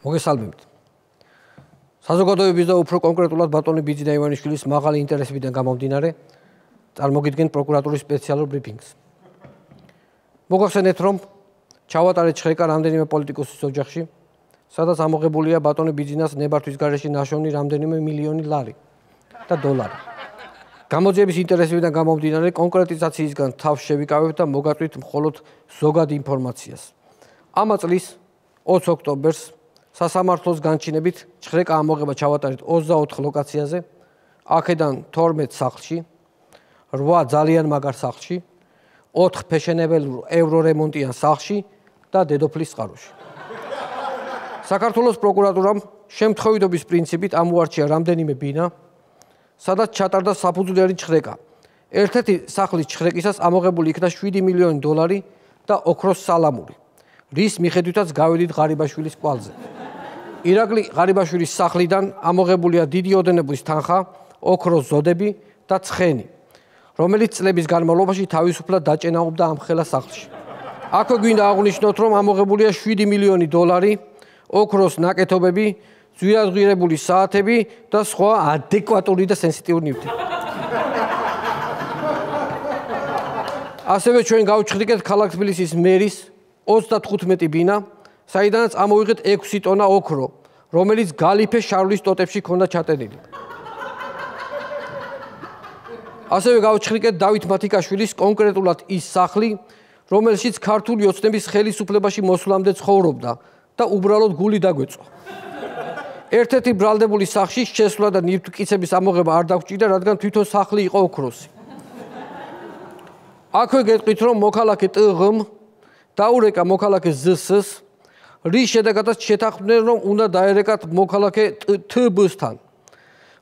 მოგესალმებით. საზოგადოების და უფრო კონკრეტულად ბატონი ბიძინა ივანიშვილის მაღალი ინტერესებიდან გამომდინარე, წარმოგიდგენთ პროკურატურის სპეციალურ ბრიფინგს. მოგახსენეთ, რომ ჩავატარეთ შრეკა რამდენიმე პოლიტიკოსის ოჯახში, სადაც ამოღებულია ბატონი ბიძინას ნებართვის გარეშე ნაშოვნი რამდენიმე მილიონი ლარი და დოლარი. გამოძიების ინტერესებიდან გამომდინარე, კონკრეტიზაციისგან თავს შევიკავებთ და მოგაწვით მხოლოდ ზოგად ინფორმაციას. ამა წლის 20 ოქტომბერს სასამართლოს განჩინებით შრეკა ამოღება ჩავატარეთ 24 ლოკაციაზე, აქედან 12 სახლში, 8 ძალიან მაგარ სახლში, 4 ფეშენებელ ევრორემონტიან სახლში და დედოფლის წყაროში. საქართველოს პროკურატურამ შემთხვევითობის პრინციპით ამოარჩია რამდენიმე ბინა, სადაც ჩატარდა საფუძვლიანი შრეკა. ერთ-ერთი სახლის შრეკისას ამოღებული იქნა 7 მილიონი დოლარი და ოქროს სალამური, რის მიხედვითაც გავედით ღარიბაშვილის კვალზე. ირაკლი ღარიბაშვილის სახლიდან ამოღებულია დიდი ოდენობის თანხა, ოქროს ზოდები და ცხენი, რომელიც წლების განმავლობაში თავისუფლად დაჭენაობდა ამ ხელა სახლში. აქვე გვინდა აღვნიშნოთ, რომ ამოღებულია 7 მილიონი დოლარი, ოქროს ნაკეთობები, ძვირადღირებული საათები და სხვა ადეკვატური და სენსიტიური ნივთები. ასევე ჩვენ გავჩხრიკეთ ქალაქ თბილისის მერის 35 ბინა, საიდანაც ამოვიღეთ 6 ტონა ოქრო, რომელიც გალიფე შარლის ტოტებში ჰქონდა ჩატენილი. ასევე გავჩხრიკეთ დავით მათიკაშვილის კონკრეტულად ის სახლი, რომელშიც ქართული ოცნების ხელისუფლებაში მოსვლამდე ცხოვრობდა და უბრალოდ გული დაგვეწვა. ერთ-ერთი ბრალდებული სახლში შესვლა და ნივთმტკიცების ამოღება არ დაგჭირდა, რადგან თვითონ სახლი იყო ოქროსი. აქვე გეტყვით, რომ მოქალაქე ტღ-მ დაურეკა მოქალაქე ზს-ს, რის შედეგადაც შეთანხმდნენ, რომ უნდა დაერეკათ მოქალაქე თბ-სთან.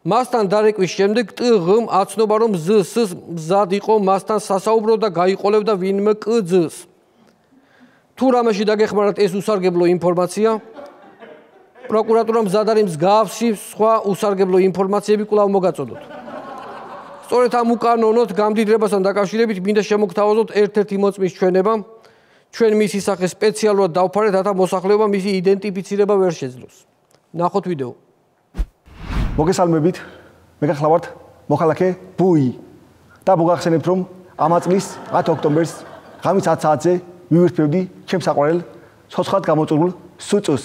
მასთან დარეკვის შემდეგ ტღ-მ აცნობა, რომ ზს-ს მზად იყო მასთან სასაუბრო და გაიყოლებდა ვინმე კ-ძს. თუ რამეში დაგეხმარათ ეს უსარგებლო ინფორმაცია, პროკურატურამ მზად არის მსგავსი სხვა უსარგებლო ინფორმაციები კვლავ მოგაწოდოთ. სწორედ ამ უკანონოდ გამდიდრებასთან დაკავშირებით მინდა შემოგთავაზოთ ერთ-ერთი მოწმის ჩვენება, ჩვენ მისი სახე სპეციალურად დავფარეთ, რათა მოსახლეობა მისი იდენტიფიცირება ვერ შეძლოს. ნახოთ ვიდეო. მოგესალმებით, მე გახლავართ მოქალაქე ბუი და მოგახსენებთ, რომ ამა წლის 10 ოქტომბერს ღამის 10 საათზე მივირთმევდი ჩემს საყვარელ ცოცხლად გამოწვეულ სუწუს.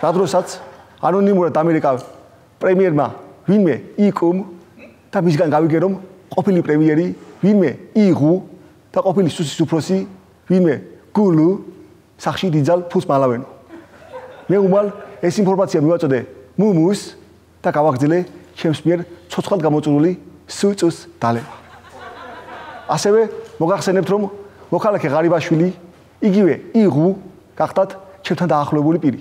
რა დროსაც ანონიმურად ამერიკა პრემიერმა ვინმე იკუმ და მისგან გავიგე, რომ ყოფილი პრემიერი ვინმე იღუ და ყოფილი სუსის უფროსი ვინმე გულუ სახში დიძალ ფულს მალავენო. მე უმალ ეს ინფორმაცია მივაწოდე მუმუს და გავაგრძელე ჩემს მიერ ცოცხლად გამოწვეული სუწუს დალევა. ასევე მოგახსენებთ, რომ მოქალაქე ღარიბაშვილი იგივე იღუ გახდათ ჩემთან დაახლოებული პირი.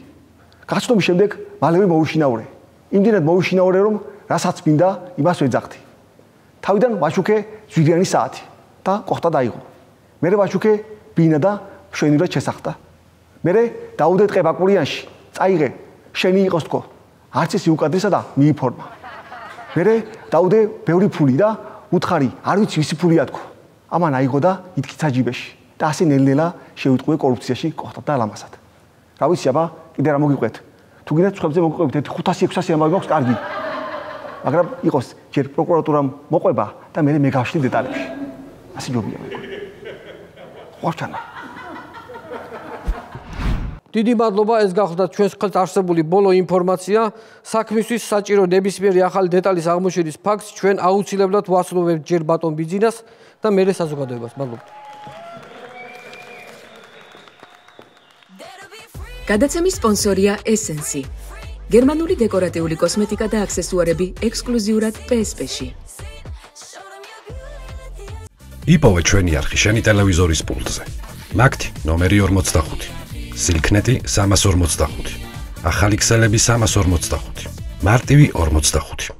გაცნობის შემდეგ მალევე მოვუშინაურე. იმდენად მოვუშინაურე, რომ რასაც მინდა, იმას ვეძახდი. თავიდან ვაშუქე ზვირიანი საათი და ყოხტა დაიღო. მერე ვაშუქე ბინა და მშვენივრად შესახდა. მერე დაუდე ტყე ბაკურიანში, წაიღე, შენი იყოს თქო. არც ისი უკადრესა და მიიფორმა. მერე დაუდე ბევრი ფული და უთხარი, არ ვიცი ვისი ფულია თქო. ამან აიღო და ითქიცა ჯიბეში და ასე ნელ-ნელა შევიტყუე კორუფციაში ყოხტად და ლამაზად. რა ვიცი აბა, კიდე რა მოგიყვეთ. თუ გინდათ სხვებზე მოგიყვებით 500-600 ამბავი მაქვს კარგი. მაგრამ იყოს ჯერ პროკურატურამ მოყვება და მე გავშლი დეტალებში. ასე ჯობია მეგონი. ხვარჩანა. დიდი მადლობა, ეს გახლდათ ჩვენს ხელთ არსებული ბოლო ინფორმაცია. საქმისთვის საჭირო ნებისმიერი ახალი დეტალის აღმოჩენის ფაქტს ჩვენ აუცილებლად ვასრულებთ ჯერ ბატონ ბიძინას და მერე საზოგადოებას. მადლობთ. გადაცემის სპონსორია ესენსი. გერმანული დეკორატიული კოსმეტიკა და აქსესუარები ექსკლუზიურად PSP-ში. იპოვე ჩვენი არხი შენი ტელევიზორის პულტზე. მაგთი ნომერი 45. სილქნეტი 345. ახალი ქსელები 345. მარტივი 45.